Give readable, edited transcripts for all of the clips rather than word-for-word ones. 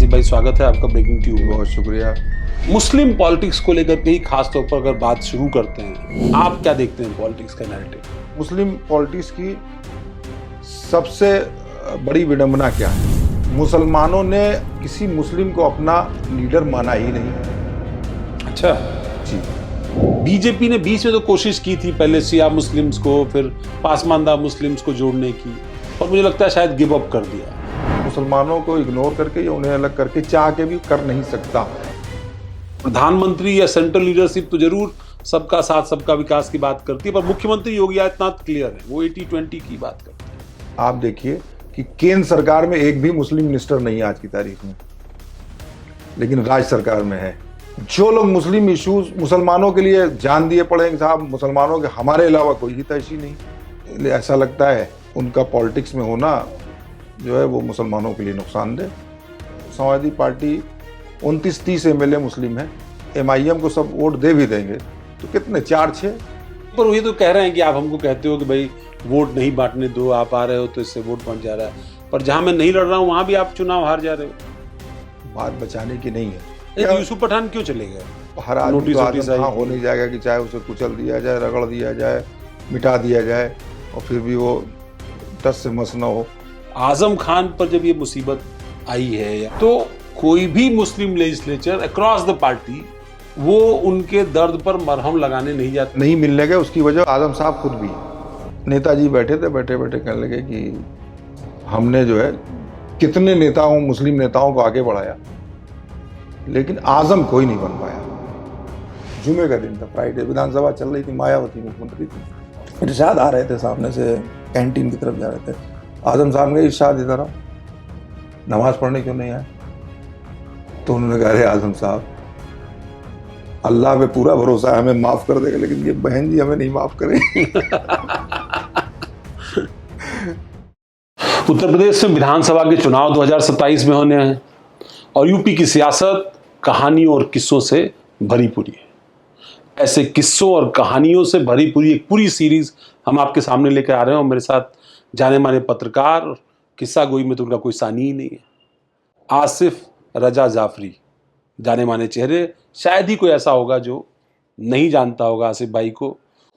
आसिफ भाई, स्वागत है आपका ब्रेकिंग ट्यूब में। बहुत शुक्रिया। मुस्लिम पॉलिटिक्स को लेकर के ही खास तौर पर अगर बात शुरू करते हैं, आप क्या देखते हैं पॉलिटिक्स का नैरेटिव? मुस्लिम पॉलिटिक्स की सबसे बड़ी विडंबना क्या है? मुसलमानों ने किसी मुस्लिम को अपना लीडर माना ही नहीं। अच्छा जी, बीजेपी ने बीच में तो कोशिश की थी, पहले शिया मुस्लिम्स को, फिर पासमानदा मुस्लिम्स को जोड़ने की, और मुझे लगता है शायद गिव अप कर दिया। मुसलमानों को इग्नोर करके या उन्हें अलग करके चाह के भी कर नहीं सकता। प्रधानमंत्री या सेंट्रल लीडरशिप तो जरूर सबका साथ सबका विकास की बात करती है, पर मुख्यमंत्री योगी आदित्यनाथ क्लियर है, वो 80-20 की बात करते हैं। आप देखिए कि केंद्र सरकार में एक भी मुस्लिम मिनिस्टर नहीं है आज की तारीख में, लेकिन राज्य सरकार में है। जो लोग मुस्लिम इश्यूज मुसलमानों के लिए जान दिए पड़े हैं साहब, मुसलमानों के हमारे अलावा कोई हितैषी नहीं। इसलिए ऐसा लगता है उनका पॉलिटिक्स में होना जो है वो मुसलमानों के लिए नुकसानदेह। समाजवादी पार्टी 29-30 एमएलए मुस्लिम है, एमआईएम को सब वोट दे भी देंगे तो कितने, 4-6। पर वो ये तो कह रहे हैं कि आप हमको कहते हो कि भाई वोट नहीं बांटने दो, आप आ रहे हो तो इससे वोट बंट जा रहा है, पर जहां मैं नहीं लड़ रहा हूं वहां भी आप चुनाव हार जा रहे हो। बात बचाने की नहीं है। यूसुफ पठान क्यों चले गए? हर आदमी नोटिस तो वोटिस आदम आई हाँ हो नहीं जाएगा कि चाहे उसे कुचल दिया जाए, रगड़ दिया जाए, मिटा दिया जाए और फिर भी वो टस से मस न हो। आजम खान पर जब ये मुसीबत आई है तो कोई भी मुस्लिम लेजिस्लेचर अक्रॉस द पार्टी वो उनके दर्द पर मरहम लगाने नहीं जाते। नहीं मिलने गए, उसकी वजह आजम साहब खुद भी। नेताजी बैठे थे, बैठे बैठे कहने लगे कि हमने जो है कितने नेताओं, मुस्लिम नेताओं को आगे बढ़ाया, लेकिन आजम कोई नहीं बन पाया। जुमे का दिन था, फ्राइडे, विधानसभा चल रही थी, मायावती मुख्यमंत्री थी, इरशाद आ रहे थे, सामने से कैंटीन की तरफ जा रहे थे। आजम साहब ने इरशाद इधर आओ, नमाज पढ़ने क्यों नहीं आए? तो उन्होंने कहा, अरे आजम साहब, अल्लाह पे पूरा भरोसा है, हमें माफ कर देगा, लेकिन ये बहन जी हमें नहीं माफ करें। उत्तर प्रदेश में विधानसभा के चुनाव 2027 में होने हैं और यूपी की सियासत कहानियों और किस्सों से भरी पूरी है। ऐसे किस्सों और कहानियों से भरी पूरी एक पूरी सीरीज हम आपके सामने लेकर आ रहे हैं और मेरे साथ जाने माने पत्रकार, किस्सा गोई में तो उनका कोई सानी ही नहीं है, आसिफ रजा जाफरी। जाने माने चेहरे, शायद ही कोई ऐसा होगा जो नहीं जानता होगा आसिफ भाई को।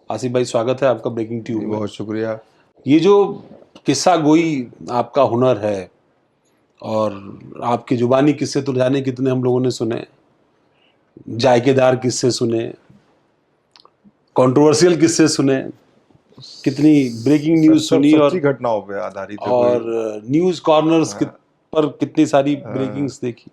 आसिफ भाई, स्वागत है आपका ब्रेकिंग ट्यूब में। बहुत शुक्रिया। ये जो किस्सा गोई आपका हुनर है और आपकी जुबानी किस्से तो जाने कितने हम लोगों ने सुने, जायकेदार किस्से सुने, कंट्रोवर्शियल किस्से सुने, कितनी ब्रेकिंग न्यूज सुनी और घटनाओं पे आधारित है, और न्यूज कॉर्नर्स पर कितनी सारी ब्रेकिंग्स देखी।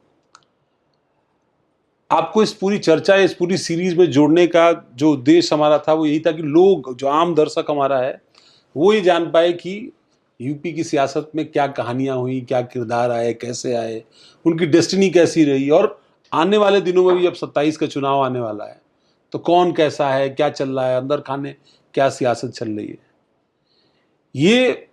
आपको इस पूरी चर्चा, इस पूरी सीरीज में जोड़ने का जो उद्देश्य हमारा था वो यही था कि लोग, जो आम दर्शक हमारा है, वो ये जान पाए कि यूपी की सियासत में क्या कहानियां हुई, क्या किरदार आए, कैसे आए, उनकी डेस्टिनी कैसी रही, और आने वाले दिनों में भी अब 27 का चुनाव आने वाला है तो कौन कैसा है, क्या चल रहा है, अंदर खाने क्या सियासत चल रही है। ये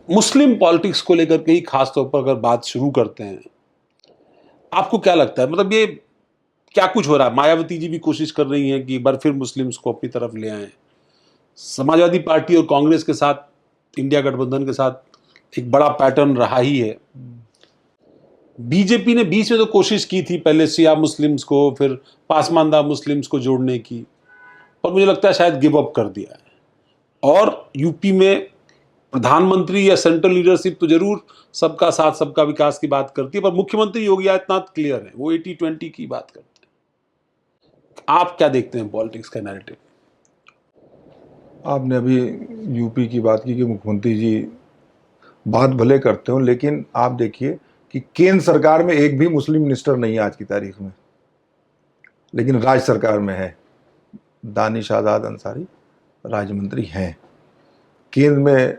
मुस्लिम पॉलिटिक्स को लेकर के ही खास तौर पर अगर बात शुरू करते हैं, आपको क्या लगता है, मतलब ये क्या कुछ हो रहा है? मायावती जी भी कोशिश कर रही हैं कि एक बार फिर मुस्लिम्स को अपनी तरफ ले आएं, समाजवादी पार्टी और कांग्रेस के साथ, इंडिया गठबंधन के साथ एक बड़ा पैटर्न रहा ही है। बीजेपी ने बीच में तो कोशिश की थी, पहले शिया मुस्लिम्स को, फिर पासमानदा मुस्लिम्स को जोड़ने की, पर मुझे लगता है शायद गिव अप कर दिया है। और यूपी में प्रधानमंत्री या सेंट्रल लीडरशिप तो जरूर सबका साथ सबका विकास की बात करती है, पर मुख्यमंत्री योगी आदित्यनाथ क्लियर है, वो 80-20 की बात करते हैं। आप क्या देखते हैं पॉलिटिक्स का नैरेटिव? आपने अभी यूपी की बात की कि मुख्यमंत्री जी बात भले करते हो, लेकिन आप देखिए कि केंद्र सरकार में एक भी मुस्लिम मिनिस्टर नहीं है आज की तारीख में, लेकिन राज्य सरकार में है। दानिश आज़ाद अंसारी राज्य मंत्री हैं। केंद्र में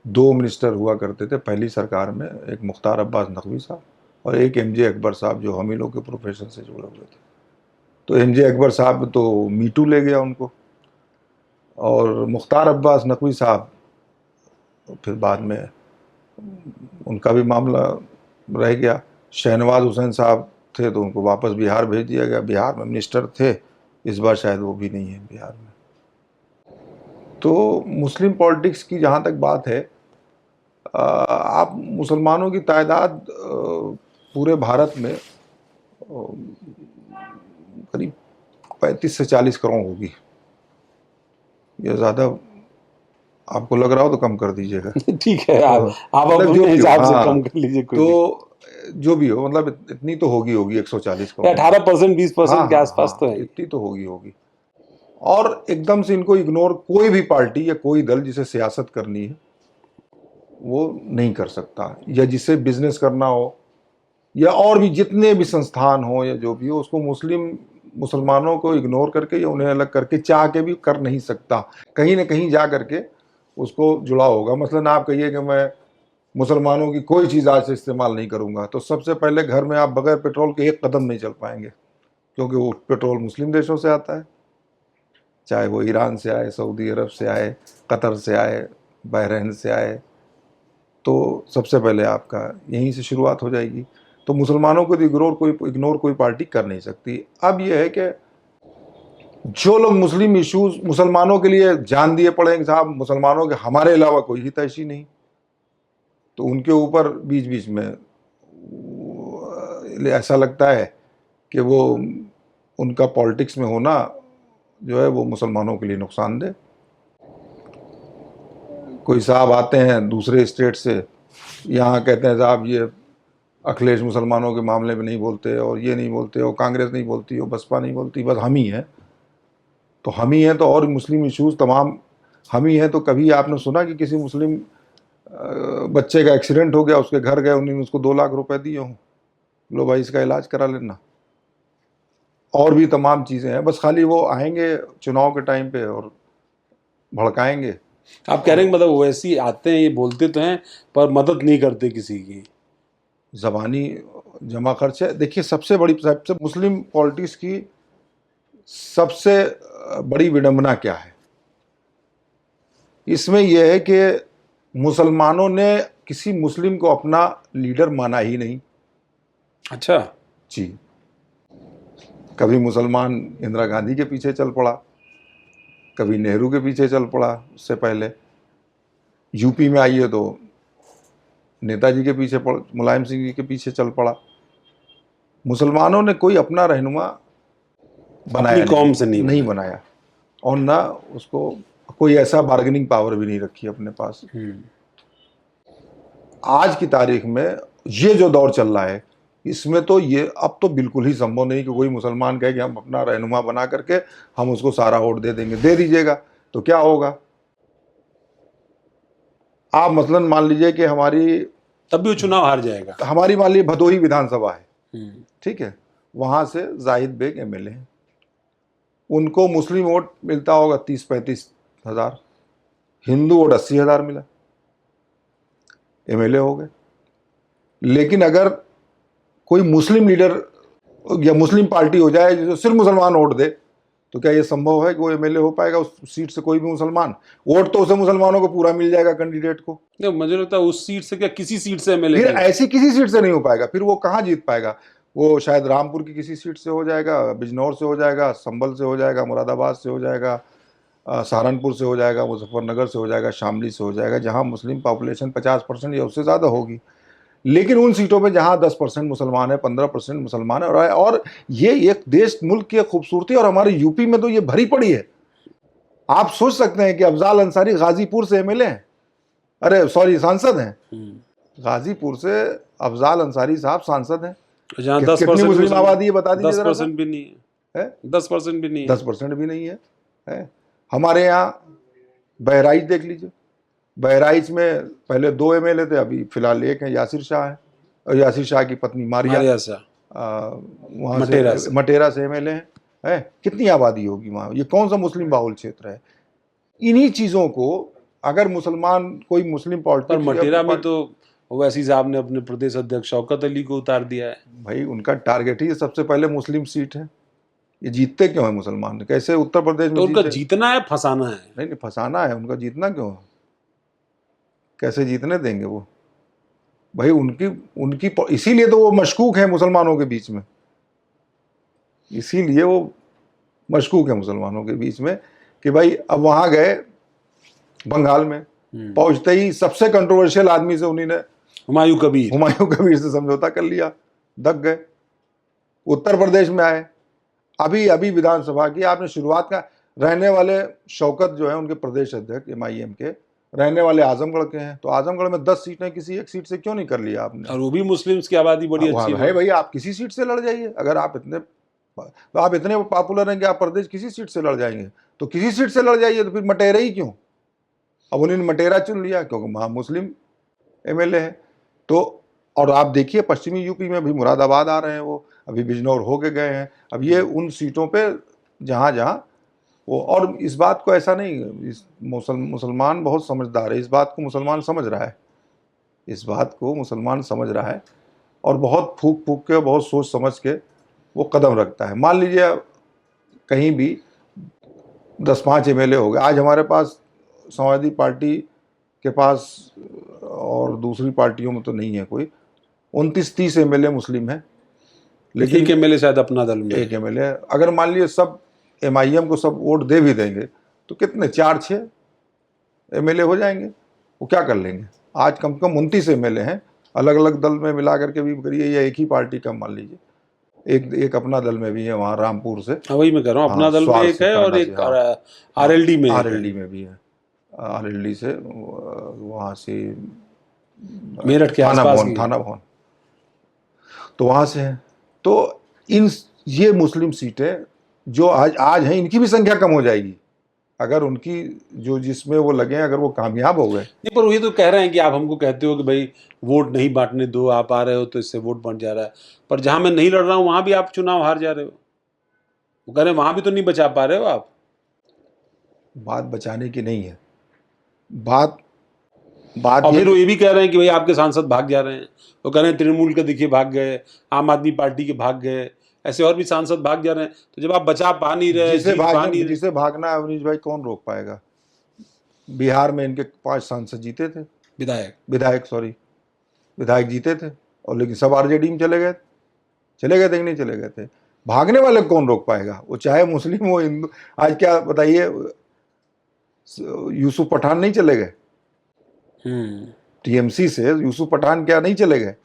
2 मिनिस्टर हुआ करते थे पहली सरकार में, एक मुख्तार अब्बास नकवी साहब और एक एमजे अकबर साहब, जो हम ही लोग के प्रोफेशन से जुड़े हुए थे। तो एमजे अकबर साहब तो मीटू ले गया उनको, और मुख्तार अब्बास नकवी साहब फिर बाद में उनका भी मामला रह गया। शहनवाज हुसैन साहब थे तो उनको वापस बिहार भेज दिया गया, बिहार में मिनिस्टर थे, इस बार शायद वो भी नहीं है बिहार में। तो मुस्लिम पॉलिटिक्स की जहाँ तक बात है, आप मुसलमानों की तादाद पूरे भारत में करीब 35 से 40 करोड़ होगी। ये ज़्यादा आपको लग रहा हो तो कम कर दीजिएगा। ठीक है, आप मतलब अपने जो भी हो, हिसाब से हाँ, कम कर लीजिए, कोई तो जो भी हो, मतलब इतनी तो होगी 140 करोड़। 18% 20% हाँ के हाँ आसपास तो हाँ, है। इतनी तो होगी। और एकदम से इनको इग्नोर कोई भी पार्टी या कोई दल जिसे सियासत करनी है वो नहीं कर सकता, या जिसे बिजनेस करना हो, या और भी जितने भी संस्थान हो या जो भी हो, उसको मुसलमानों को इग्नोर करके या उन्हें अलग करके चाह के भी कर नहीं सकता। कहीं ना कहीं जा करके उसको जुड़ा होगा। मसलन आप कहिए कि मैं मुसलमानों की कोई चीज़ आज से इस्तेमाल नहीं करूंगा, तो सबसे पहले घर में आप बगैर पेट्रोल के एक कदम नहीं चल पाएंगे, क्योंकि वो पेट्रोल मुस्लिम देशों से आता है, चाहे वो ईरान से आए, सऊदी अरब से आए, कतर से आए, बहरीन से आए, तो सबसे पहले आपका यहीं से शुरुआत हो जाएगी। तो मुसलमानों को इग्नोर कोई पार्टी कर नहीं सकती। अब यह है कि जो लोग मुस्लिम इश्यूज मुसलमानों के लिए जान दिए पड़े कि साहब मुसलमानों के हमारे अलावा कोई हितैषी नहीं, तो उनके ऊपर बीच बीच में ऐसा लगता है कि वो उनका पॉलिटिक्स में होना जो है वो मुसलमानों के लिए नुकसानदेह। कोई साहब आते हैं दूसरे स्टेट से, यहाँ कहते हैं साहब ये अखिलेश मुसलमानों के मामले में नहीं बोलते, और ये नहीं बोलते, और कांग्रेस नहीं बोलती, और बसपा नहीं बोलती, बस हम ही हैं। तो हम ही हैं, तो और मुस्लिम इश्यूज तमाम हम ही हैं। तो कभी आपने सुना कि किसी मुस्लिम बच्चे का एक्सीडेंट हो गया, उसके घर गए, उन्होंने उसको 2 लाख रुपए दिए हों, लो भाई इसका इलाज करा लेना। और भी तमाम चीज़ें हैं, बस खाली वो आएंगे चुनाव के टाइम पे और भड़काएंगे। आप कह रहे हैं मतलब वैसे ही आते हैं, ये बोलते तो हैं पर मदद नहीं करते किसी की। ज़बानी जमा खर्च है। देखिए सबसे मुस्लिम पॉलिटिक्स की सबसे बड़ी विडंबना क्या है, इसमें यह है कि मुसलमानों ने किसी मुस्लिम को अपना लीडर माना ही नहीं। अच्छा जी, कभी मुसलमान इंदिरा गांधी के पीछे चल पड़ा, कभी नेहरू के पीछे चल पड़ा, उससे पहले यूपी में आइए तो नेताजी के पीछे मुलायम सिंह जी के पीछे चल पड़ा। मुसलमानों ने कोई अपना रहनुमा बनाया अपनी कौम से नहीं बनाया, और ना उसको कोई ऐसा बार्गेनिंग पावर भी नहीं रखी अपने पास। आज की तारीख में ये जो दौर चल रहा है, इसमें तो ये अब तो बिल्कुल ही संभव नहीं कि कोई मुसलमान कहे कि हम अपना रहनुमा बना करके हम उसको सारा वोट दे देंगे। दे दीजिएगा तो क्या होगा? आप मसलन मान लीजिए कि तब भी वो चुनाव हार जाएगा। हमारी मान लीजिए भदोही विधानसभा है, ठीक है, वहां से जाहिद बेग एमएलए हैं, उनको मुस्लिम वोट मिलता होगा 30-35 हजार, हिंदू वोट 80 हजार मिला, एमएलए हो गए। लेकिन अगर कोई मुस्लिम लीडर या मुस्लिम पार्टी हो जाए जो सिर्फ मुसलमान वोट दे, तो क्या ये संभव है कि वो एमएलए हो पाएगा उस सीट से? कोई भी मुसलमान वोट तो उसे मुसलमानों को पूरा मिल जाएगा कैंडिडेट को। मुझे लगता है उस सीट से क्या किसी सीट से एमएलए, फिर ऐसी किसी सीट से नहीं हो पाएगा, फिर वो कहाँ जीत पाएगा? वो शायद रामपुर की किसी सीट से हो जाएगा, बिजनौर से हो जाएगा, संभल से हो जाएगा, मुरादाबाद से हो जाएगा, सहारनपुर से हो जाएगा, मुजफ्फरनगर से हो जाएगा, शामली से हो जाएगा, जहाँ मुस्लिम पॉपुलेशन 50% या उससे ज़्यादा होगी। लेकिन उन सीटों पे जहाँ 10% मुसलमान है, 15% मुसलमान है, और ये एक देश मुल्क की खूबसूरती, और हमारे यूपी में तो ये भरी पड़ी है। आप सोच सकते हैं कि अफजाल अंसारी गाजीपुर से एमएलए हैं, अरे सॉरी सांसद हैं, गाजीपुर से अफजाल अंसारी साहब सांसद हैं। जहाँ कितनी मुस्लिम आबादी है बता दीजिए? 10% भी नहीं है, 10% भी नहीं है, 10% भी नहीं है। हमारे यहाँ बहराइच देख लीजिए, बहराइच में पहले 2 एमएलए थे, अभी फिलहाल एक है, यासिर शाह है, और यासिर शाह की पत्नी मारिया वहाँ से मटेरा से एमएलए है। कितनी आबादी होगी वहाँ? ये कौन सा मुस्लिम बाहुल क्षेत्र है? इन्हीं चीज़ों को अगर कोई मुस्लिम पॉलिटिक्स, मटेरा में तो ओवैसी साहब ने अपने प्रदेश अध्यक्ष शौकत अली को उतार दिया है। भाई उनका टारगेट ही सबसे पहले मुस्लिम सीट है। ये जीतते क्यों है मुसलमान? कैसे उत्तर प्रदेश में? तो उनका जीतना है, फंसाना है? नहीं, फंसाना है। उनका जीतना क्यों है? कैसे जीतने देंगे वो? भाई उनकी इसीलिए तो वो मशकूक है मुसलमानों के बीच में, इसीलिए वो मशकूक है मुसलमानों के बीच में कि भाई अब वहाँ गए बंगाल में, पहुंचते ही सबसे कंट्रोवर्शियल आदमी से उन्हीं ने हुमायूं कबीर से समझौता कर लिया, दक गए। उत्तर प्रदेश में आए, अभी अभी विधानसभा की आपने शुरुआत का, रहने वाले शौकत जो है उनके प्रदेश अध्यक्ष MIM के, रहने वाले आजमगढ़ के हैं, तो आजमगढ़ में 10 सीटें किसी एक सीट से क्यों नहीं कर लिया आपने? और वो भी मुस्लिम्स की आबादी बड़ी अच्छी है भाई, आप किसी सीट से लड़ जाइए। अगर आप इतने पॉपुलर हैं कि आप प्रदेश किसी सीट से लड़ जाएंगे, तो किसी सीट से लड़ जाइए, तो फिर मटेरा ही क्यों? अब उन्होंने मटेरा चुन लिया क्योंकि वहाँ मुस्लिम MLA है। तो और आप देखिए पश्चिमी यूपी में भी मुरादाबाद आ रहे हैं, वो अभी बिजनौर होके गए हैं। अब ये उन सीटों पे जहाँ जहाँ वो, और इस बात को ऐसा नहीं, इस मुसलमान बहुत समझदार है, इस बात को मुसलमान समझ रहा है, इस बात को मुसलमान समझ रहा है, और बहुत फूक फूक के, बहुत सोच समझ के वो कदम रखता है। मान लीजिए कहीं भी 10-5 MLA हो गए, आज हमारे पास समाजवादी पार्टी के पास और दूसरी पार्टियों में तो नहीं है कोई, 29-30 MLA मुस्लिम है, लेकिन एक MLA शायद अपना दल में, एक MLA। अगर मान लीजिए सब MIM को सब वोट दे भी देंगे तो कितने 4-6 MLA हो जाएंगे, वो क्या कर लेंगे? आज कम से कम 29 MLA हैं, अलग अलग दल में मिला करके भी करिए, या एक ही पार्टी का मान लीजिए, एक अपना दल में भी है वहाँ रामपुर से। वही मैं कह रहा हूँ, अपना दल में एक है और एक RLD में भी है, RLD से वहाँ से मेरठ के आसपास थाना भवन, तो वहाँ से है। तो ये मुस्लिम सीटें जो आज हैं, इनकी भी संख्या कम हो जाएगी अगर उनकी जो जिसमें वो लगे, अगर वो कामयाब हो गए। नहीं, पर ये तो कह रहे हैं कि आप हमको कहते हो कि भाई वोट नहीं बांटने दो, आप आ रहे हो तो इससे वोट बंट जा रहा है, पर जहां मैं नहीं लड़ रहा हूं वहां भी आप चुनाव हार जा रहे हो। वो कह रहे हैं वहां भी तो नहीं बचा पा रहे हो आप। बात बचाने की नहीं है, बात और फिर वो ये भी कह रहे हैं कि भाई आपके सांसद भाग जा रहे हैं। वो कह रहे हैं तृणमूल के दिखे भाग गए, आम आदमी पार्टी के भाग गए, ऐसे और भी सांसद भाग जा रहे हैं। तो जब आप बचा पा नहीं रहे, जिसे भागना है अवनीश भाई, कौन रोक पाएगा? बिहार में इनके 5 सांसद जीते थे, विधायक जीते थे, और लेकिन सब RJD में चले गए थे कि नहीं चले गए थे? भागने वाले कौन रोक पाएगा? वो चाहे मुस्लिम हो, हिंदू। आज क्या बताइए, यूसुफ पठान नहीं चले गए TMC से? यूसुफ पठान क्या नहीं चले गए?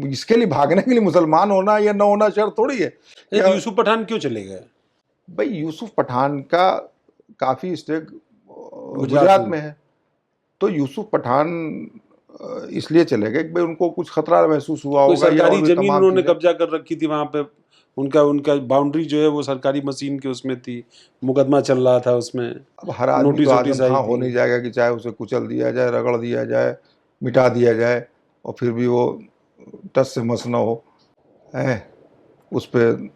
इसके लिए भागने के लिए मुसलमान होना या न होना शर्त थोड़ी है। यूसुफ पठान क्यों चले गए? भाई यूसुफ पठान का काफी स्टेक गुजरात में है, तो यूसुफ पठान इसलिए चले गए कि भाई उनको कुछ खतरा महसूस हुआ होगा। सरकारी जमीन उन्होंने कब्जा कर रखी थी वहां पे, उनका बाउंड्री जो है वो सरकारी मशीन के उसमें थी, मुकदमा चल रहा था उसमें। अब हर आदमी तो हो नहीं जाएगा कि चाहे उसे कुचल दिया जाए, रगड़ दिया जाए, मिटा दिया जाए, और फिर भी वो टस से मस न हो, है उस पर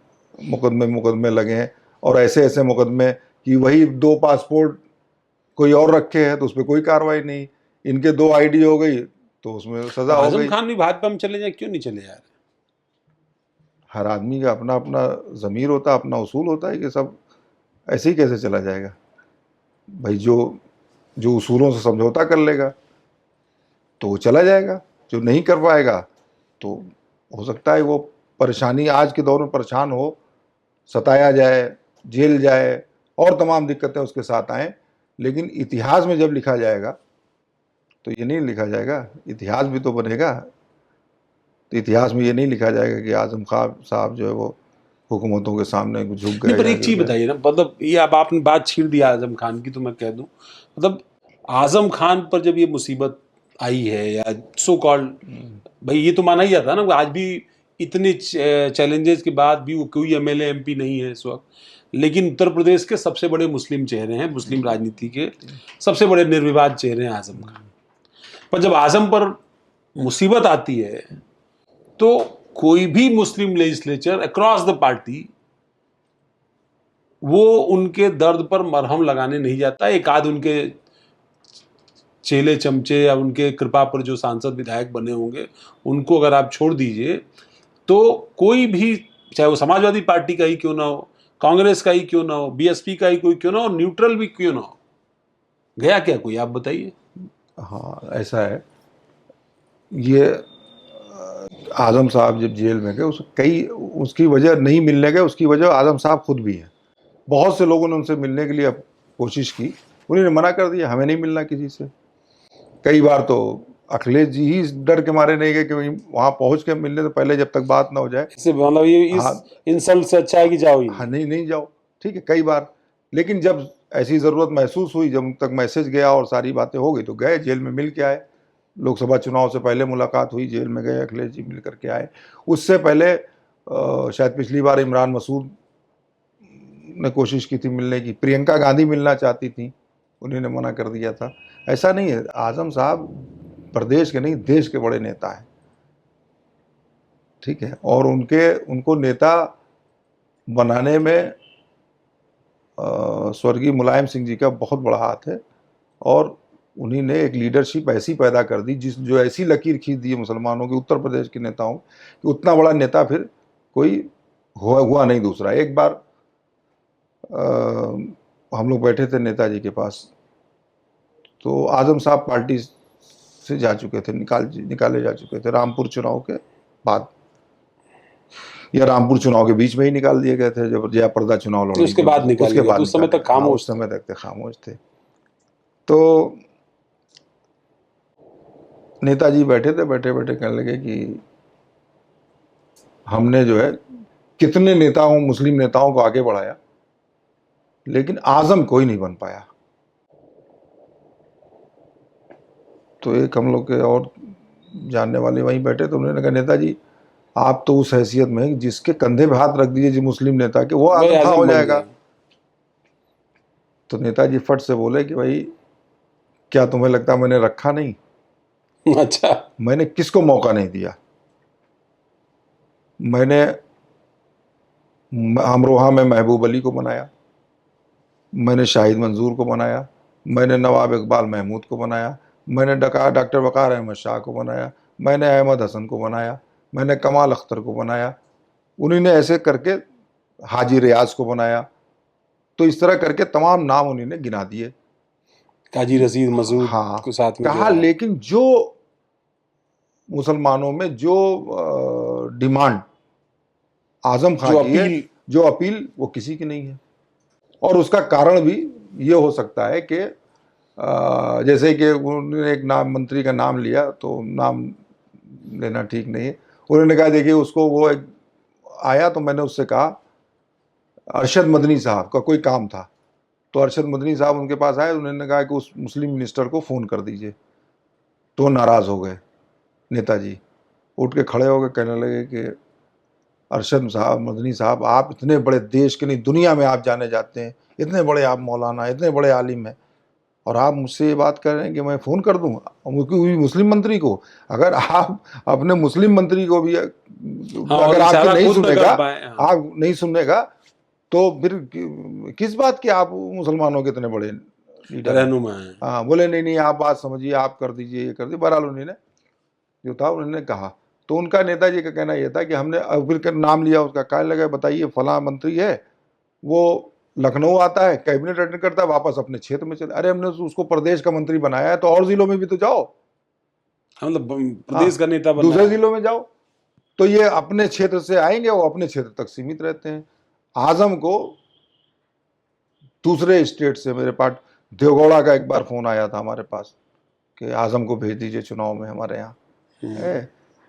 मुकदमे लगे हैं। और ऐसे मुकदमे कि वही 2 पासपोर्ट कोई और रखे हैं तो उस पर कोई कार्रवाई नहीं, इनके 2 ID हो गई तो उसमें सजा हो गई। आजम खान भी भाजपा में चले जाए, क्यों नहीं चले यार? हर आदमी का अपना अपना ज़मीर होता है, अपना उसूल होता है कि सब ऐसे ही कैसे चला जाएगा भाई। जो उसूलों से समझौता कर लेगा तो वो चला जाएगा, जो नहीं कर पाएगा तो हो सकता है वो परेशानी, आज के दौर में परेशान हो, सताया जाए, जेल जाए, और तमाम दिक्कतें उसके साथ आएँ। लेकिन इतिहास में जब लिखा जाएगा तो ये नहीं लिखा जाएगा, इतिहास भी तो बनेगा। तो इतिहास में ये नहीं लिखा जाएगा कि आजम खान साहब जो है वो हुकूमतों के सामने झुक गए। पर एक चीज बताइए ना, मतलब ये अब आपने बात छीड़ दिया आजम खान की, तो मैं कह दूं, मतलब आजम खान पर जब ये मुसीबत आई है, या सो कॉल्ड, भाई ये तो माना ही जाता है ना, आज भी इतने चैलेंजेस के बाद भी वो कोई MLA MP नहीं है इस वक्त, लेकिन उत्तर प्रदेश के सबसे बड़े मुस्लिम चेहरे हैं, मुस्लिम राजनीति के सबसे बड़े निर्विवाद चेहरे हैं आजम खान। पर जब आजम पर मुसीबत आती है तो कोई भी मुस्लिम लेजिस्लेचर अक्रॉस द पार्टी वो उनके दर्द पर मरहम लगाने नहीं जाता। एक आध उनके चेले चमचे या उनके कृपा पर जो सांसद विधायक बने होंगे उनको अगर आप छोड़ दीजिए, तो कोई भी, चाहे वो समाजवादी पार्टी का ही क्यों ना हो, कांग्रेस का ही क्यों ना हो, BSP का ही कोई क्यों ना हो, न्यूट्रल भी क्यों ना हो, गया क्या कोई? आप बताइए। हाँ ऐसा है। ये आजम साहब जब जेल में गए, उसकी वजह नहीं मिलने गए, उसकी वजह आजम साहब खुद भी है। बहुत से लोगों ने उनसे मिलने के लिए कोशिश की, उन्होंने मना कर दिया, हमें नहीं मिलना किसी से। कई बार तो अखिलेश जी ही इस डर के मारे नहीं गए कि वहां पहुंच के मिलने से पहले जब तक बात ना हो जाए। इससे मतलब ये इस हाँ इंसल्ट से अच्छा है कि जाओ ही हाँ, नहीं। नहीं जाओ, ठीक है, कई बार। लेकिन जब ऐसी जरूरत महसूस हुई, जब उन तक मैसेज गया और सारी बातें हो गई, तो गए, जेल में मिल के आए। लोकसभा चुनाव से पहले मुलाकात हुई, जेल में गए, अखिलेश जी मिल करके आए। उससे पहले शायद पिछली बार इमरान मसूद ने कोशिश की थी मिलने की, प्रियंका गांधी मिलना चाहती थी, उन्होंने मना कर दिया था। ऐसा नहीं है, आजम साहब प्रदेश के नहीं देश के बड़े नेता हैं, ठीक है, और उनको नेता बनाने में स्वर्गीय मुलायम सिंह जी का बहुत बड़ा हाथ है। और उन्हीं ने एक लीडरशिप ऐसी पैदा कर दी जो ऐसी लकीर खींच दी है मुसलमानों के, उत्तर प्रदेश के नेताओं कि उतना बड़ा नेता फिर कोई हुआ नहीं दूसरा। एक बार हम लोग बैठे थे नेताजी के पास, तो आजम साहब पार्टी से जा चुके थे, निकाले जा चुके थे रामपुर चुनाव के बाद, या रामपुर चुनाव के बीच में ही निकाल दिए गए थे जब जयाप्रदा चुनाव लड़ने उसके बाद निकाले उसके गए, बाद तो उस समय निकाले तक गए। हाँ, खामोश उस समय तक खामोश थे। तो नेताजी बैठे थे, बैठे बैठे कहने लगे कि हमने जो है कितने नेताओं, मुस्लिम नेताओं को आगे बढ़ाया, लेकिन आजम कोई नहीं बन पाया। तो एक हम लोग के और जानने वाले वहीं बैठे, तो उन्होंने कहा नेताजी आप तो उस हैसियत में जिसके कंधे पे हाथ रख दीजिए, जो मुस्लिम नेता के, वो वही आजम खां आजम हो बन जाएगा। जाएगा। तो नेताजी फट से बोले कि भाई क्या तुम्हें लगता है मैंने रखा नहीं? अच्छा, मैंने किसको मौका नहीं दिया? मैंने अमरोहा में महबूब अली को बनाया, मैंने शाहिद मंजूर को बनाया, मैंने नवाब इकबाल महमूद को बनाया, मैंने डॉक्टर वक़ार अहमद शाह को बनाया, मैंने अहमद हसन को बनाया, मैंने कमाल अख्तर को बनाया, उन्हीं ने ऐसे करके हाजी रियाज को बनाया। तो इस तरह करके तमाम नाम उन्हीं ने गिना दिए। काजी रशीद मसूद हाँ, को साथ में कहा जोड़ा। लेकिन जो मुसलमानों में जो डिमांड आजम खां जो की है, अपील, जो अपील, वो किसी की नहीं है। और उसका कारण भी ये हो सकता है कि जैसे कि उन्होंने एक नाम मंत्री का नाम लिया, तो नाम लेना ठीक नहीं है। उन्होंने कहा देखिए उसको, वो एक आया तो मैंने उससे कहा, अरशद मदनी साहब का कोई काम था, तो अरशद मदनी साहब उनके पास आए, उन्होंने कहा कि उस मुस्लिम मिनिस्टर को फ़ोन कर दीजिए। तो नाराज़ हो गए नेताजी, उठ के खड़े हो गए, कहने लगे कि अरशद साहब, मदनी साहब, आप इतने बड़े देश के नहीं दुनिया में आप जाने जाते हैं, इतने बड़े आप मौलाना, इतने बड़े आलिम हैं, और आप मुझसे ये बात कर रहे हैं कि मैं फ़ोन कर दूँ मुस्लिम मंत्री को? अगर आप अपने मुस्लिम मंत्री को भी हाँ, अगर और आपकी इशारा नहीं खुद न सुनेगा, कर पाए, हाँ। आप नहीं सुनेगा, तो फिर किस बात के आप मुसलमानों के इतने बड़े लीडर हैं? रहनुमा है। हाँ, बोले नहीं नहीं आप बात समझिए, आप कर दीजिए, ये कर दीजिए। बहरहाल उन्होंने जो था उन्होंने कहा। तो उनका नेताजी का कहना यह था कि हमने फिर कर नाम लिया उसका, कहने लगा बताइए फलां मंत्री है, वो लखनऊ आता है, कैबिनेट अटेंड करता है, वापस अपने क्षेत्र में चले। अरे हमने उसको प्रदेश का मंत्री बनाया है, तो और जिलों में भी तो जाओ, हम तो हाँ, प्रदेश का नेता बनना दूसरे है। जिलों में जाओ। तो ये अपने क्षेत्र से आएंगे, वो अपने क्षेत्र तक सीमित रहते हैं। आजम को दूसरे स्टेट से, मेरे पास देवगौड़ा का एक बार फोन आया था हमारे पास कि आजम को भेज दीजिए चुनाव में हमारे यहाँ।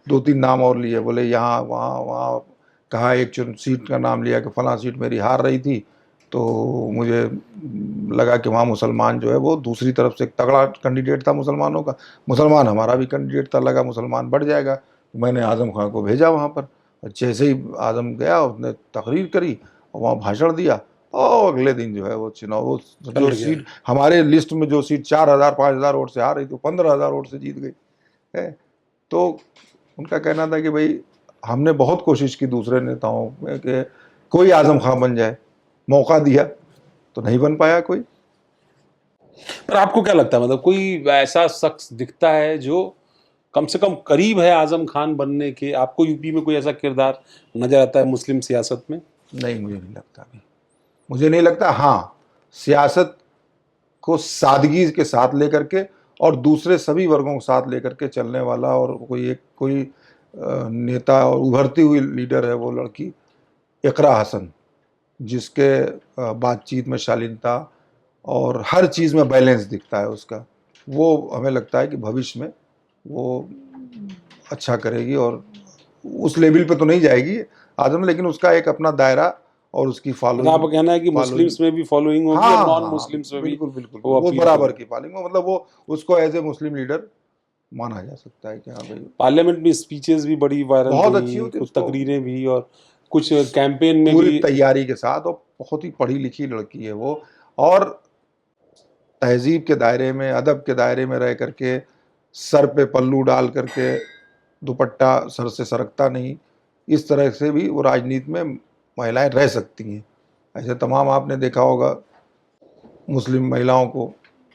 दो तीन नाम और लिए, बोले यहाँ वहाँ वहाँ, कहा एक सीट का नाम लिया कि फलां सीट मेरी हार रही थी, तो मुझे लगा कि वहाँ मुसलमान जो है वो दूसरी तरफ से एक तगड़ा कैंडिडेट था मुसलमानों का, मुसलमान हमारा भी कैंडिडेट था, लगा मुसलमान बढ़ जाएगा, तो मैंने आजम खां को भेजा वहाँ पर। और जैसे ही आजम गया, उसने तकरीर करी और वहाँ भाषण दिया, और अगले दिन जो है वो चुनाव, वो जो पलट सीट गया। हमारे लिस्ट में जो सीट 4,000 5,000 वोट से हार रही थी, 15,000 वोट से जीत गई है। तो उनका कहना था कि भाई हमने बहुत कोशिश की दूसरे नेताओं में कि कोई आजम खां बन जाए, मौका दिया तो नहीं बन पाया कोई। पर आपको क्या लगता है, मतलब कोई ऐसा शख्स दिखता है जो कम से कम करीब है आजम खान बनने के? आपको यूपी में कोई ऐसा किरदार नजर आता है मुस्लिम सियासत में? नहीं, मुझे नहीं लगता अभी, मुझे नहीं लगता। हाँ, सियासत को सादगी के साथ लेकर के और दूसरे सभी वर्गों को साथ लेकर के चलने वाला और कोई नेता और उभरती हुई लीडर है वो लड़की इकरा हसन, जिसके बातचीत में शालीनता और हर चीज़ में बैलेंस दिखता है उसका, वो हमें लगता है कि भविष्य में वो अच्छा करेगी, और उस लेवल पे तो नहीं जाएगी आदम, लेकिन उसका एक अपना दायरा और उसकी मतलब फॉलोइंग। आपका कहना है कि मुस्लिम्स में भी फॉलोइंग होगी हाँ और नॉन हाँ मुस्लिम्स में भी बिल्कुल बिल्कुल, वो वो अपील बराबर करेंगे। की फॉलोइंग, मतलब वो उसको एज ए मुस्लिम लीडर माना जा सकता है कि हाँ भाई पार्लियामेंट में स्पीचेस भी बड़ी वायरल बहुत अच्छी रही, होती है कुछ उसको, तकरीरें भी और कुछ कैंपेन में पूरी भी। तैयारी के साथ, और बहुत ही पढ़ी लिखी लड़की है वो, और तहजीब के दायरे में, अदब के दायरे में रह करके, सर पे पल्लू डाल करके, दुपट्टा सर से सरकता नहीं, इस तरह से भी वो राजनीति में महिलाएं रह सकती हैं। ऐसे तमाम आपने देखा होगा मुस्लिम महिलाओं को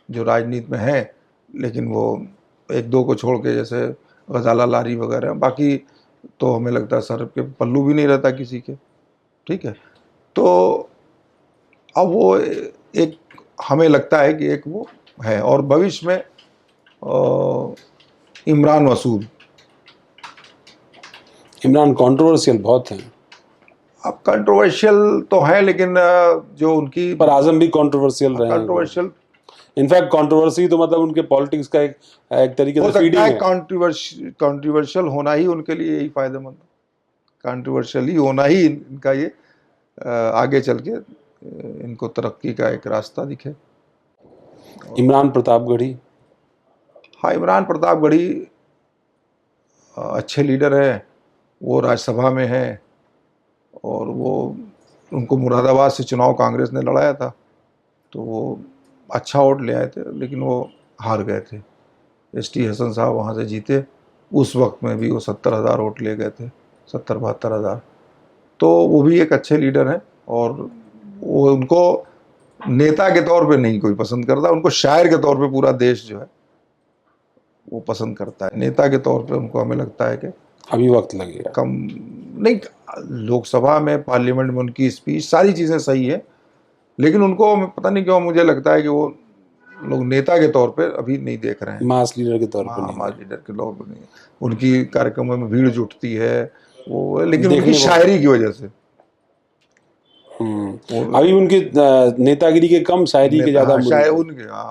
जो राजनीति में हैं, लेकिन वो एक दो को छोड़ के, जैसे गजाला लारी वगैरह, बाकी तो हमें लगता है सर पे पल्लू भी नहीं रहता किसी के, ठीक है। तो अब वो एक, हमें लगता है कि एक वो है, और भविष्य में इमरान मसूद, इमरान कंट्रोवर्शियल बहुत हैं, अब कंट्रोवर्शियल तो है, लेकिन जो उनकी पर आजम भी कंट्रोवर्शियल रहे हैं बहुत। कंट्रोवर्शियल इनफैक्ट कंट्रोवर्सी तो मतलब उनके पॉलिटिक्स का एक तरीके हो से सकता फीडिंग है, है। कंट्रोवर्शियल होना ही उनके लिए यही फायदेमंद, कंट्रोवर्शियल ही होना ही इनका ये आगे चल के इनको तरक्की का एक रास्ता दिखे। इमरान प्रतापगढ़ी, हाँ, इमरान प्रतापगढ़ी अच्छे लीडर हैं, वो राज्यसभा में हैं, और वो, उनको मुरादाबाद से चुनाव कांग्रेस ने लड़ाया था, तो वो अच्छा वोट ले आए थे, लेकिन वो हार गए थे। एस.टी. हसन साहब वहाँ से जीते, उस वक्त में भी वो 70,000 वोट ले गए थे, 70-72,000। तो वो भी एक अच्छे लीडर हैं, और वो, उनको नेता के तौर पे नहीं कोई पसंद करता, उनको शायर के तौर पे पूरा देश जो है वो पसंद करता है। नेता के तौर पे उनको, हमें लगता है कि अभी वक्त लगेगा। कम नहीं, लोकसभा में, पार्लियामेंट में उनकी स्पीच, सारी चीज़ें सही है, लेकिन उनको पता नहीं क्यों मुझे लगता है कि वो लोग नेता के तौर पे अभी नहीं देख रहे हैं, मास लीडर के तौर पर नहीं मास लीडर के तौर पर नहीं। उनकी कार्यक्रमों में भीड़ जुटती है वो, लेकिन उनकी देखने को। शायरी की वजह से अभी उनकी नेतागिरी के कम, शायरी के ज्यादा हाँ,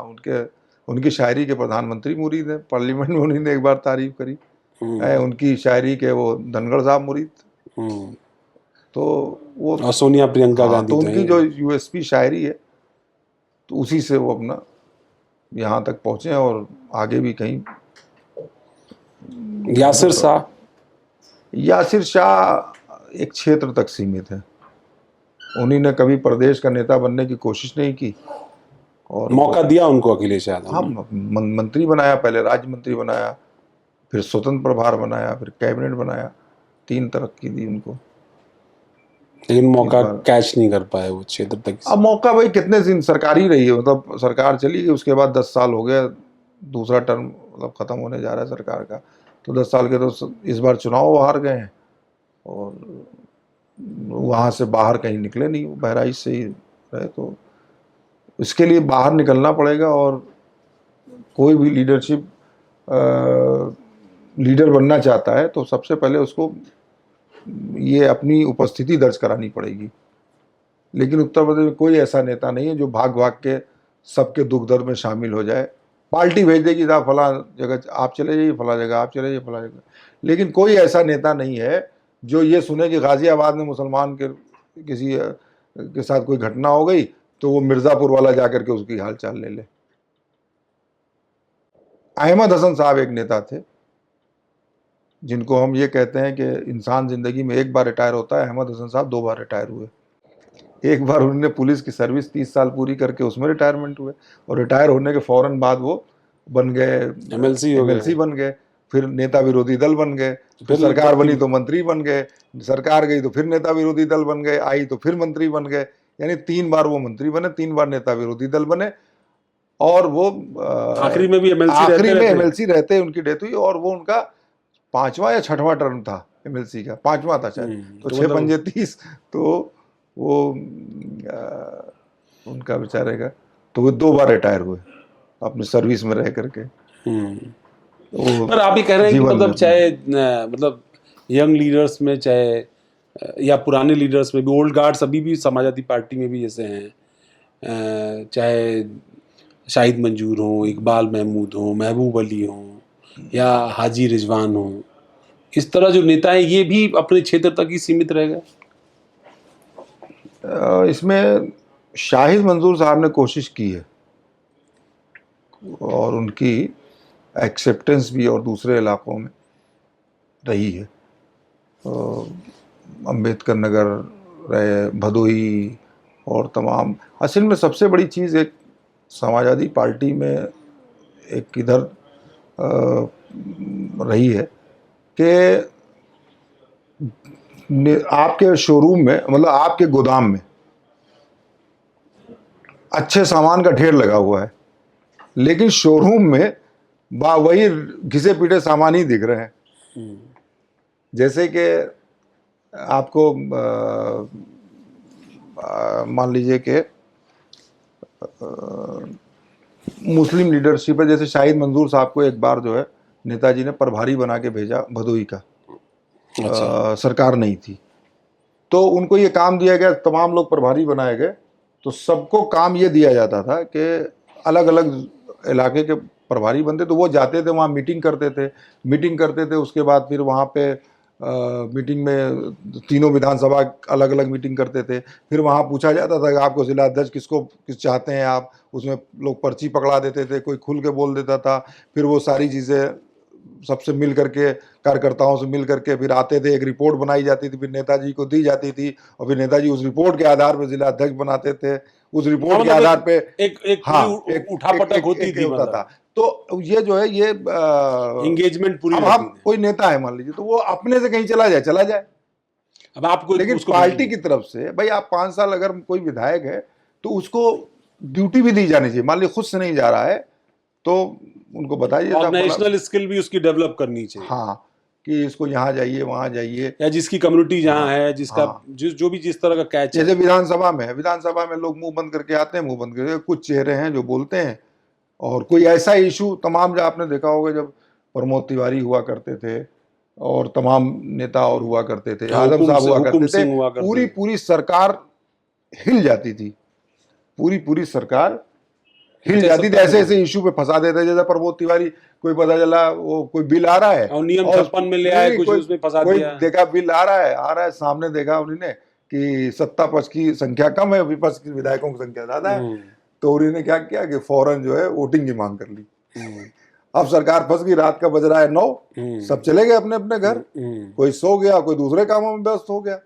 मुरीद हैं। उनकी शायरी के प्रधानमंत्री मुरीद हैं, पार्लियामेंट में उन्होंने एक बार तारीफ करी है, उनकी शायरी के वो धनखड़ साहब मुरीद। तो वो, और सोनिया प्रियंका हाँ, गांधी तो तो उनकी हैं। जो यूएसपी शायरी है, तो उसी से वो अपना यहाँ तक पहुँचे, और आगे भी कहीं। यासिर शाह एक क्षेत्र तक सीमित है, उन्हीं ने कभी प्रदेश का नेता बनने की कोशिश नहीं की, और मौका दिया उनको अखिलेश यादव हाँ, ने। मंत्री बनाया, पहले राज्य मंत्री बनाया, फिर स्वतंत्र प्रभार बनाया, फिर कैबिनेट बनाया, 3 तरक्की दी उनको, लेकिन मौका कैच नहीं कर पाए वो क्षेत्र तक। अब मौका भाई कितने दिन सरकार ही रही है, मतलब सरकार चली गई, उसके बाद 10 साल हो गया, दूसरा टर्म मतलब खत्म होने जा रहा है सरकार का, तो 10 साल के तो इस बार चुनाव हार गए हैं, और वहाँ से बाहर कहीं निकले नहीं, बहराइच से ही रहे, तो इसके लिए बाहर निकलना पड़ेगा, और कोई भी लीडर बनना चाहता है तो सबसे पहले उसको ये अपनी उपस्थिति दर्ज करानी पड़ेगी। लेकिन उत्तर प्रदेश में कोई ऐसा नेता नहीं है जो भाग भाग के सबके दुख दर्द में शामिल हो जाए, पार्टी भेज देगी साहब फला जगह आप चले जाइए, फला जगह आप चले जाइए, फला जगह, लेकिन कोई ऐसा नेता नहीं है जो ये सुने कि गाजियाबाद में मुसलमान के किसी के साथ कोई घटना हो गई तो वो मिर्ज़ापुर वाला जाकर के उसकी हाल चाल ले ले। अहमद हसन साहब एक नेता थे जिनको हम ये कहते हैं कि इंसान ज़िंदगी में एक बार रिटायर होता है, अहमद हसन साहब 2 बार रिटायर हुए। एक बार उन्होंने पुलिस की सर्विस 30 साल पूरी करके उसमें रिटायरमेंट हुए, और रिटायर होने के फ़ौरन बाद वो बन गए एमएलसी बन गए, फिर नेता विरोधी दल बन गए, फिर सरकार बनी तो मंत्री बन गए, सरकार गई तो फिर नेता विरोधी दल बन गए, आई तो फिर मंत्री बन गए, यानी 3 बार वो मंत्री बने, 3 बार नेता विरोधी दल बने, और वो आखिरी में भी एमएलसी रहते उनकी डेथ हुई, और वो उनका 5वां या 6वां टर्म था एमएलसी का, 5वां था शायद, तो 6 पंजे 30, तो वो उनका बेचारे का, तो वो 2 बार रिटायर हुए अपनी सर्विस में रह करके। पर आप ही कह रहे हैं कि मतलब चाहे मतलब यंग लीडर्स में, चाहे या पुराने लीडर्स में भी, ओल्ड गार्ड्स अभी भी समाजवादी पार्टी में भी जैसे हैं, चाहे शाहिद मंजूर हों, इकबाल महमूद हों, महबूब अली हों या हाजी रिजवान हों, इस तरह जो नेता हैं ये भी अपने क्षेत्र तक ही सीमित रह गए? इसमें शाहिद मंजूर साहब ने कोशिश की है और उनकी एक्सेप्टेंस भी और दूसरे इलाकों में रही है। अंबेडकर नगर रहे, भदोही और तमाम, असल में सबसे बड़ी चीज़ एक समाजवादी पार्टी में एक इधर रही है कि आपके शोरूम में, मतलब आपके गोदाम में अच्छे सामान का ढेर लगा हुआ है, लेकिन शोरूम में वही घिसे पीटे सामान ही दिख रहे हैं। जैसे कि आपको मान लीजिए कि मुस्लिम लीडरशिप है, जैसे शाहिद मंजूर साहब को एक बार जो है नेताजी ने प्रभारी बना के भेजा भदोही का। अच्छा। सरकार नहीं थी तो उनको ये काम दिया गया, तमाम लोग प्रभारी बनाए गए, तो सबको काम ये दिया जाता था कि अलग अलग इलाके के प्रभारी बनते, तो वो जाते थे वहाँ मीटिंग करते थे, उसके बाद फिर वहाँ पे मीटिंग में तीनों विधानसभा अलग अलग मीटिंग करते थे, फिर वहाँ पूछा जाता था कि आपको जिला अध्यक्ष किस चाहते हैं आप, उसमें लोग पर्ची पकड़ा देते थे, कोई खुल के बोल देता था, फिर वो सारी चीज़ें सबसे मिल करके, कार्यकर्ताओं से मिल करके फिर आते थे, एक रिपोर्ट बनाई जाती थी, फिर नेताजी को दी जाती थी और फिर नेताजी उस रिपोर्ट के आधार पर जिला अध्यक्ष बनाते थे, उस रिपोर्ट के आधार पे एक उठापटक होती थी, होता था। तो ये जो है ये एंगेजमेंट पूरी अब रहती आप कोई नेता है मान लीजिए, तो वो अपने से कहीं चला जाए, अब आपको, लेकिन पार्टी की तरफ से भाई आप 5 साल अगर कोई विधायक है तो उसको ड्यूटी भी दी जानी चाहिए। मान लीजिए खुद से नहीं जा रहा है तो उनको बताइए, ऑर्गेनाइजेशनल स्किल भी उसकी डेवलप करनी चाहिए। हाँ, कि इसको यहाँ जाइए वहाँ जाइए, या जिसकी कम्युनिटी जहाँ है, जिसका जो भी जिस तरह का कैच है। जैसे विधानसभा में लोग मुंह बंद करके आते हैं, मुंह बंद करके, कुछ चेहरे हैं जो बोलते हैं, और कोई ऐसा इशू तमाम, जो आपने देखा होगा जब प्रमोद तिवारी हुआ करते थे और तमाम नेता और हुआ करते थे, आजम साहब हुआ करते थे, पूरी सरकार हिल जाती थी, पूरी सरकार हिल जाती थी, ऐसे इशू पे फंसा देते। जैसे प्रमोद तिवारी, कोई पता चला वो कोई बिल आ रहा है और नियम 56 में ले आए, कुछ उसमें फंसा दिया, देखा बिल आ रहा है, सामने देखा उन्होंने कि सत्ता पक्ष की संख्या कम है, विपक्ष की विधायकों की संख्या ज्यादा है, तो उन्होंने क्या किया कि फौरन जो है वोटिंग की मांग कर ली। अब सरकार फंस गई, रात का बज रहा है 9, सब चले गए अपने अपने घर, कोई सो गया, कोई दूसरे कामों में व्यस्त हो गया।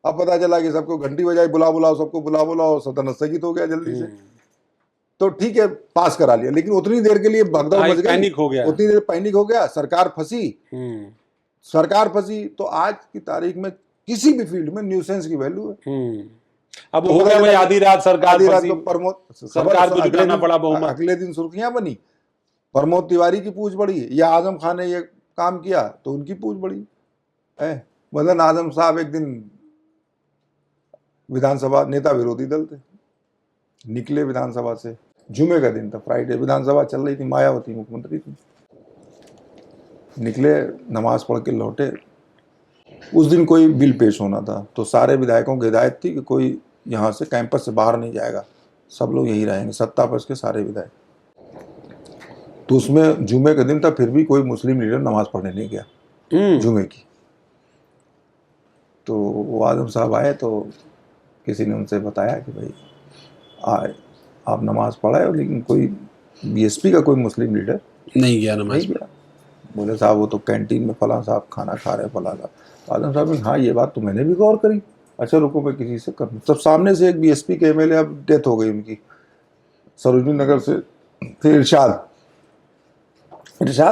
अब पता चला कि सबको घंटी बजाई, बुलाओ, सबको बुलाओ, सदन स्थगित हो गया जल्दी से। तो ठीक है, पास करा लिया, लेकिन उतनी देर के लिए भगदड़ मच गई, पैनिक हो गया, उतनी देर पैनिक हो गया, सरकार फंसी। तो आज की तारीख में किसी भी फील्ड में न्यूसेंस की वैल्यू है। अब हो गया भाई, आधी रात सरकार को जुटाना पड़ा बहुमत, अगले दिन सुर्खियां बनी, प्रमोद तिवारी की पूछ बढ़ी, या आजम खान ने ये काम किया तो उनकी पूछ बढ़ी है। मतलब आजम साहब एक दिन विधानसभा, नेता विरोधी दल थे, निकले विधानसभा से, जुमे का दिन था, फ्राइडे, विधानसभा चल रही थी, मायावती मुख्यमंत्री थी, निकले, नमाज पढ़ के लौटे। उस दिन कोई बिल पेश होना था, तो सारे विधायकों की हिदायत थी कि कोई यहाँ से कैंपस से बाहर नहीं जाएगा, सब लोग यहीं रहेंगे, सत्ता पक्ष के सारे विधायक। तो उसमें जुमे का दिन था, फिर भी कोई मुस्लिम लीडर नमाज पढ़ने नहीं गया जुमे की। तो वो आजम साहब आए तो किसी ने उनसे बताया कि भाई आए, आप नमाज पढ़ाए, लेकिन कोई बीएसपी का कोई मुस्लिम लीडर नहीं गया नमाज। बोले साहब वो तो कैंटीन में फलां साहब खाना खा रहे, फलां साहब। तो आजम साहब ने, हाँ ये बात तो मैंने भी गौर करी, अच्छा रुको मैं किसी से करूँ। तब सामने से एक बीएसपी के एमएलए, अब डेथ हो गई उनकी, सरोजनी नगर से थे, इरशाद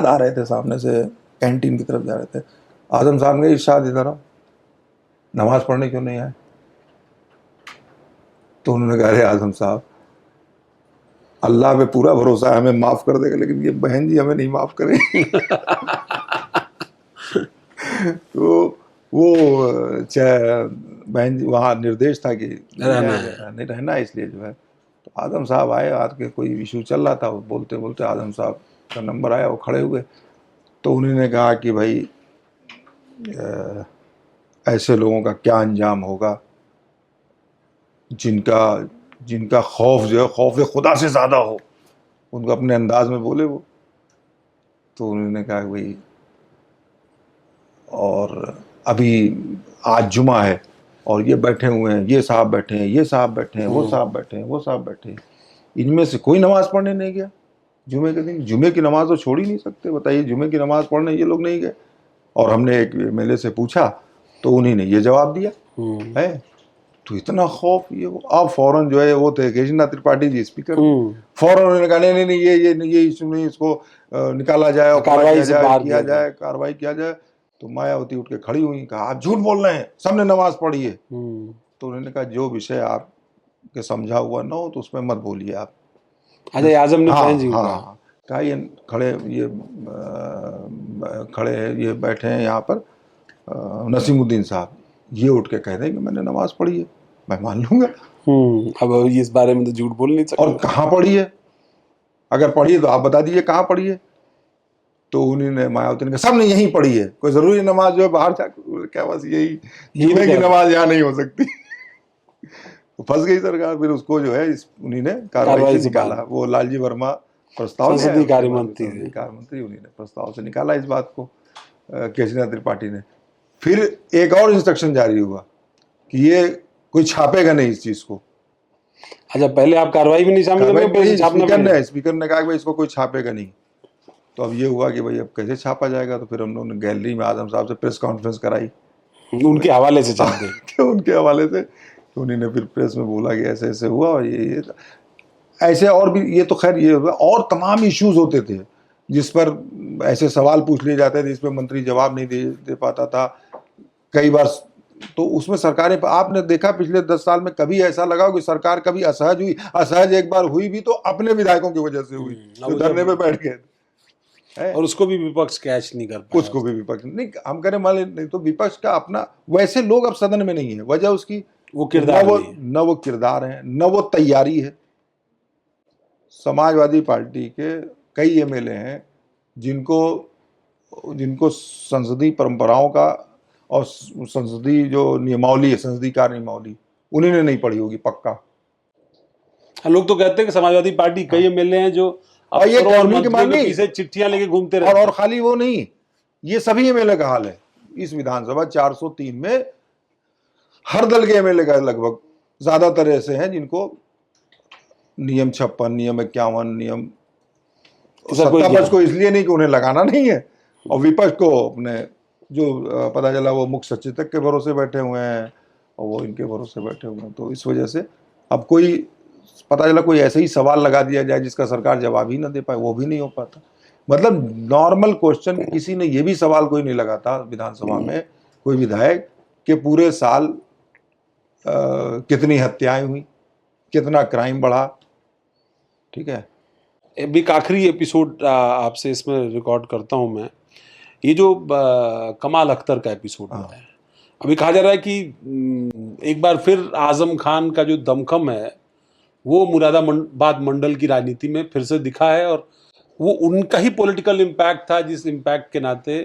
आ रहे थे, सामने से कैंटीन की तरफ जा रहे थे। आजम साहब ने, इरशाद इधर आओ, नमाज पढ़ने क्यों नहीं आए? तो उन्होंने कहा, अरे आजम साहब, अल्लाह पे पूरा भरोसा है, हमें माफ कर देगा, लेकिन ये बहन जी हमें नहीं माफ करेंगे। तो वो बहन जी, वहाँ निर्देश था कि नहीं रहना, इसलिए जो है। तो आजम साहब आए, आज के कोई इशू चल रहा था, बोलते बोलते आजम साहब का नंबर आया, वो खड़े हुए, तो उन्होंने कहा कि भाई ऐसे लोगों का क्या अंजाम होगा जिनका खौफ जो है खौफ खुदा से ज़्यादा हो, उनको अपने अंदाज में बोले वो, तो उन्होंने कहा कि भाई, और अभी आज जुमा है और ये बैठे हुए हैं, ये साहब बैठे हैं, ये साहब बैठे हैं, वो साहब बैठे हैं, वो साहब बैठे हैं, इनमें से कोई नमाज पढ़ने नहीं गया जुमे के दिन। जुमे की नमाज तो छोड़ ही नहीं सकते, बताइए, जुमे की नमाज पढ़ने ये लोग नहीं गए। और हमने एक एमएलए से पूछा तो उन्हीं ने ये जवाब दिया है। तो इतना खौफ ये वो, अब फौरन जो है वो थे केशरीनाथ त्रिपाठी जी स्पीकर, फौरन उन्होंने कहा नहीं नहीं ये इशू नहीं, इसको निकाला जाए और किया जाए, कार्रवाई किया जाए। तो मायावती उठ के खड़ी हुई, कहा आप झूठ बोल रहे हैं, सबने नमाज पढ़ी है। तो उन्होंने कहा जो विषय आपके समझा हुआ ना हो तो उसमें मत बोलिए आप। अच्छा, आजम ने कहा ये खड़े ये बैठे हैं यहाँ पर नसीमुद्दीन साहब, ये उठ के कह दें कि मैंने नमाज पढ़ी है, मैं मान लूंगा। अब इस बारे में तो झूठ बोल नहीं सकते। और कहाँ पढ़ी है, अगर पढ़ी है तो आप बता दीजिए कहाँ पढ़ी है। तो उन्होंने मायावती ने कहा सब ने यहीं पढ़ी है, कोई जरूरी नमाज जो है बाहर जा, क्या बस यही जुमे की नमाज यहाँ नहीं हो सकती। तो फंस गई सरकार, फिर उसको जो है उन्हीं ने कार्रवाई से निकाला। वो लालजी वर्मा प्रस्ताव, संसदीय कार्य मंत्री उन्हीं ने प्रस्ताव से निकाला इस बात को, केशरीनाथ त्रिपाठी ने। फिर एक और इंस्ट्रक्शन जारी हुआ कि ये कोई छापेगा नहीं इस चीज को। अच्छा, पहले आप कार्रवाई में नहीं शामिल होंगे, स्पीकर ने कहा कि भाई इसको कोई छापेगा नहीं। तो अब ये हुआ कि भाई अब कैसे छापा जाएगा। तो फिर हम लोगों ने गैलरी में आजम साहब से प्रेस कॉन्फ्रेंस कराई, उनके हवाले से चाहते उनके हवाले से। तो उन्होंने फिर प्रेस में बोला कि ऐसे ऐसे हुआ और ये ऐसे, और भी ये तो खैर ये हुआ, और तमाम इश्यूज होते थे जिस पर ऐसे सवाल पूछ लिए जाते थे, जिस पर मंत्री जवाब नहीं दे पाता था कई बार। तो उसमें सरकारें, आपने देखा पिछले 10 साल में कभी ऐसा लगा कि सरकार कभी असहज हुई? असहज एक बार हुई भी तो अपने विधायकों की वजह से हुई, तो धरने में बैठ गए, और उसको भी विपक्ष कैच नहीं कर पाया। उसको भी विपक्ष नहीं, हम करें मान नहीं तो विपक्ष का अपना, वैसे लोग अब सदन में नहीं है, वजह उसकी वो किरदार न वो किरदार है, न वो तैयारी है। समाजवादी पार्टी के कई एमएलए हैं जिनको संसदीय परंपराओं का और संसदीय जो नियमावली है, संसदीय कार्य नियमावली, उन्होंने नहीं पढ़ी होगी पक्का। लोग तो कहते हैं कि समाजवादी पार्टी कई एमएलए हैं जो ये मंत्रियों के पीछे चिट्ठियां लेके घूमते रहते और खाली वो नहीं, ये सभी एमएलए का हाल है। इस विधानसभा 403 में हर दल के एमएलए का लगभग ज्यादातर ऐसे हैं जिनको नियम 56, नियम 51, नियम सत्तापक्ष को इसलिए नहीं कि उन्हें लगाना नहीं है, और विपक्ष को अपने जो पता चला वो मुख्य सचेतक के भरोसे बैठे हुए हैं और वो इनके भरोसे बैठे हुए हैं। तो इस वजह से अब कोई पता चला कोई ऐसे ही सवाल लगा दिया जाए जिसका सरकार जवाब ही ना दे पाए, वो भी नहीं हो पाता। मतलब नॉर्मल क्वेश्चन, किसी ने ये भी सवाल कोई नहीं लगाता विधानसभा में, कोई विधायक, कि पूरे साल कितनी हत्याएं हुई, कितना क्राइम बढ़ा। ठीक है, एक आखिरी एपिसोड आपसे इसमें रिकॉर्ड करता हूं मैं, ये जो कमाल अख्तर का एपिसोड है। अभी कहा जा रहा है कि एक बार फिर आजम खान का जो दमखम है वो मुरादाबाद मंडल की राजनीति में फिर से दिखा है, और वो उनका ही पॉलिटिकल इम्पैक्ट था जिस इम्पैक्ट के नाते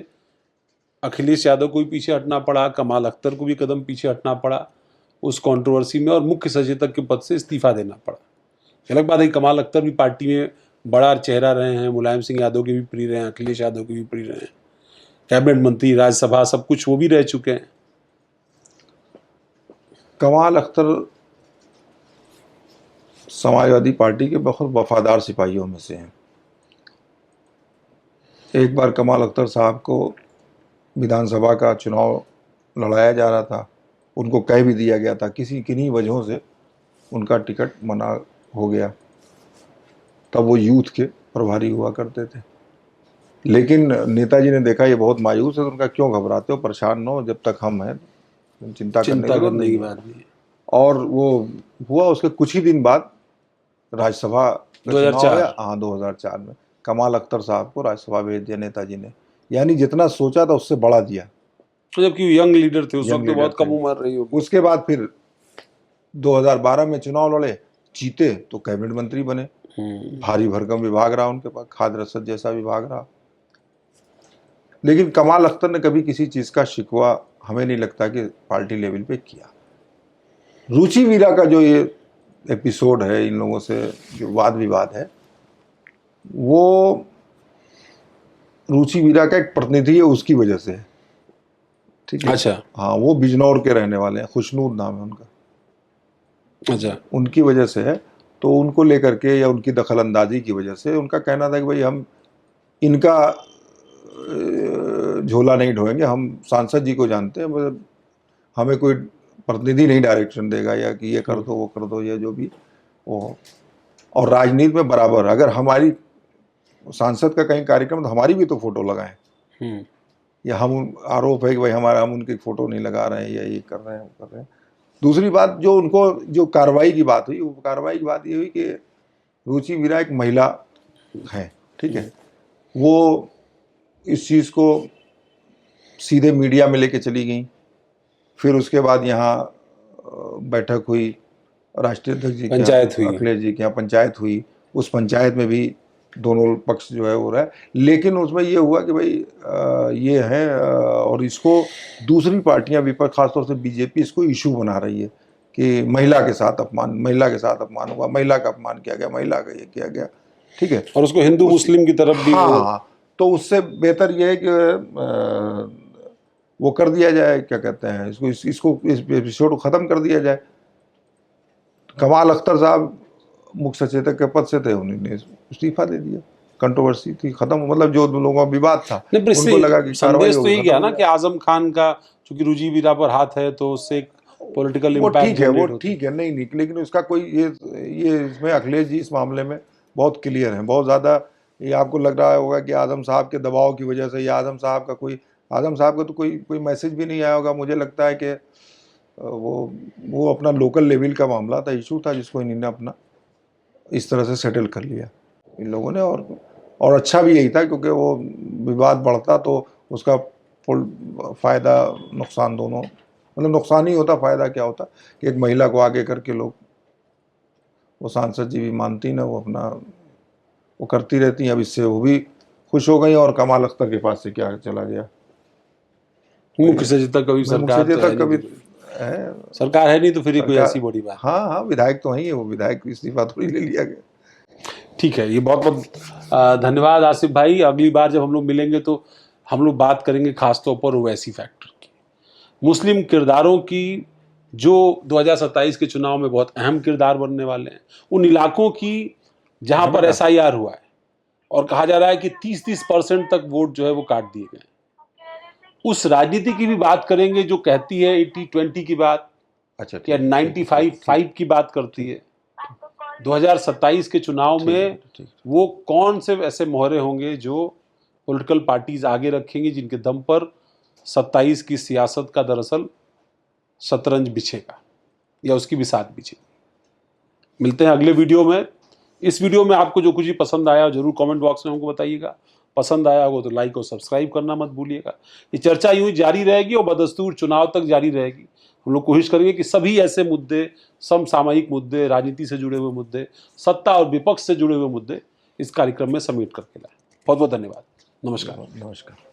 अखिलेश यादव को भी पीछे हटना पड़ा, कमाल अख्तर को भी कदम पीछे हटना पड़ा उस कंट्रोवर्सी में, और मुख्य सचेतक के पद से इस्तीफा देना पड़ा। अलग बात है, कमाल अख्तर भी पार्टी में बड़ा चेहरा रहे हैं, मुलायम सिंह यादव के भी प्रिय रहे हैं, अखिलेश यादव के भी प्रिय रहे हैं, कैबिनेट मंत्री, राज्यसभा, सब कुछ वो भी रह चुके हैं। कमाल अख्तर समाजवादी पार्टी के बहुत वफादार सिपाहियों में से हैं। एक बार कमाल अख्तर साहब को विधानसभा का चुनाव लड़ाया जा रहा था, उनको कह भी दिया गया था, किन्हीं वजहों से उनका टिकट मना हो गया। तब वो यूथ के प्रभारी हुआ करते थे, लेकिन नेताजी ने देखा ये बहुत मायूस है, तो उनका क्यों घबराते हो, परेशान न हो, जब तक हम हैं चिंता करने की बात नहीं। और वो हुआ, उसके कुछ ही दिन बाद राज्यसभा 2004 में कमाल अख्तर साहब को राज्यसभा भेज दिया नेताजी ने, यानी जितना सोचा था उससे बढ़ा दिया। तो जबकि यंग लीडर थे उस वक्त, तो बहुत कम उम्र रही होगी। उसके बाद फिर 2012 में चुनाव लड़े, जीते तो कैबिनेट मंत्री बने, भारी भरकम विभाग रहा उनके पास, खाद्य रसद जैसा विभाग रहा। लेकिन कमाल अख्तर ने कभी किसी चीज का शिकवा हमें नहीं लगता कि पार्टी लेवल पे किया। रुचि वीरा का जो ये एपिसोड है, इन लोगों से जो वाद विवाद है, वो रुचि वीरा का एक प्रतिनिधि है, उसकी वजह से है, ठीक है। अच्छा हाँ, वो बिजनौर के रहने वाले हैं, खुशनूर नाम है उनका, अच्छा। उनकी वजह से है। तो उनको लेकर के या उनकी दखल अंदाजी की वजह से उनका कहना था कि भाई हम इनका झोला नहीं ढोएंगे, हम सांसद जी को जानते हैं, मतलब हमें कोई प्रतिनिधि नहीं डायरेक्शन देगा या कि ये कर दो वो कर दो या जो भी वो। और राजनीति में बराबर, अगर हमारी सांसद का कहीं कार्यक्रम तो हमारी भी तो फोटो लगाएं, हम्म। या हम आरोप है कि भाई हम उनकी फोटो नहीं लगा रहे हैं या ये कर रहे हैं वो कर रहे हैं। दूसरी बात जो उनको जो कार्रवाई की बात हुई, वो कार्रवाई की बात ये हुई कि रुचि वीरा एक महिला है, ठीक है, वो इस चीज़ को सीधे मीडिया में लेके चली गई। फिर उसके बाद यहाँ बैठक हुई, राष्ट्रीय अध्यक्ष जी पंचायत हुई, अखिलेश जी के यहाँ पंचायत हुई। उस पंचायत में भी दोनों पक्ष जो है हो रहा है, लेकिन उसमें ये हुआ कि भाई ये है और इसको दूसरी पार्टियां विपक्ष, खासतौर से बीजेपी, इसको इशू बना रही है कि महिला के साथ अपमान हुआ, महिला का अपमान किया गया, महिला का ये किया गया, ठीक है। और उसको हिंदू मुस्लिम की तरफ भी हाँ, तो उससे बेहतर ये है कि वो कर दिया जाए, क्या कहते हैं इसको, इस एपिसोड को ख़त्म कर दिया जाए। कमाल अख्तर साहब मुख्य सचेतक के पद से थे, उन्होंने इस्तीफा दे दिया, कंट्रोवर्सी थी खत्म, मतलब जो लोगों का विवाद था उनको लगा कि संदेश तो यही गया ना कि आजम खान का चूंकि रुचि वीरा पर हाथ है तो उससे एक पॉलिटिकल इम्पैक्ट वो ठीक है, नहीं, लेकिन उसका कोई ये इसमें अखिलेश जी इस मामले में बहुत क्लियर हैं, बहुत ज़्यादा। ये आपको लग रहा होगा कि आजम साहब के दबाव की वजह से, या आजम साहब का तो कोई मैसेज भी नहीं आया होगा। मुझे लगता है कि वो अपना लोकल लेवल का मामला था, इशू था, जिसको इन्होंने अपना इस तरह से सेटल कर लिया इन लोगों ने। और अच्छा भी यही था, क्योंकि वो विवाद बढ़ता तो उसका फ़ायदा नुकसान दोनों, मतलब नुकसान ही होता, फ़ायदा क्या होता कि एक महिला को आगे करके लोग, वो सांसद जी भी मानती ना, वो अपना वो करती रहती हैं। अब इससे वो भी खुश हो गई, और कमाल अख्तर के पास से क्या चला गया, मुख्य सचेतक कभी सरकार तो है कभी है, सरकार है नहीं तो फिर कोई ऐसी बड़ी बात। हाँ, विधायक तो है, वो विधायक इस्तीफा थोड़ी ले लिया गया। ठीक है, ये बहुत बहुत धन्यवाद आसिफ भाई। अगली बार जब हम लोग मिलेंगे तो हम लोग बात करेंगे खासतौर पर ओवैसी फैक्टर की, मुस्लिम किरदारों की, जो 2027 के चुनाव में बहुत अहम किरदार बनने वाले हैं, उन इलाकों की जहां पर SIR हुआ है और कहा जा रहा है कि 30% तक वोट जो है वो काट दिए गए। उस राजनीति की भी बात करेंगे जो कहती है 80-20 की बात, अच्छा, या 95-5 की बात करती है। 2027 के चुनाव में वो कौन से ऐसे मोहरे होंगे जो पॉलिटिकल पार्टीज आगे रखेंगी, जिनके दम पर 27 की सियासत का दरअसल शतरंज बिछेगा या उसकी बिसात बिछेगी। मिलते हैं अगले वीडियो में। इस वीडियो में आपको जो कुछ भी पसंद आया जरूर कमेंट बॉक्स में हमको बताइएगा। पसंद आया हो तो लाइक और सब्सक्राइब करना मत भूलिएगा। ये चर्चा यूं ही जारी रहेगी और बदस्तूर चुनाव तक जारी रहेगी। हम लोग कोशिश करेंगे कि सभी ऐसे मुद्दे, समसामयिक मुद्दे, राजनीति से जुड़े हुए मुद्दे, सत्ता और विपक्ष से जुड़े हुए मुद्दे इस कार्यक्रम में समेट करके लाएं। बहुत बहुत धन्यवाद। नमस्कार।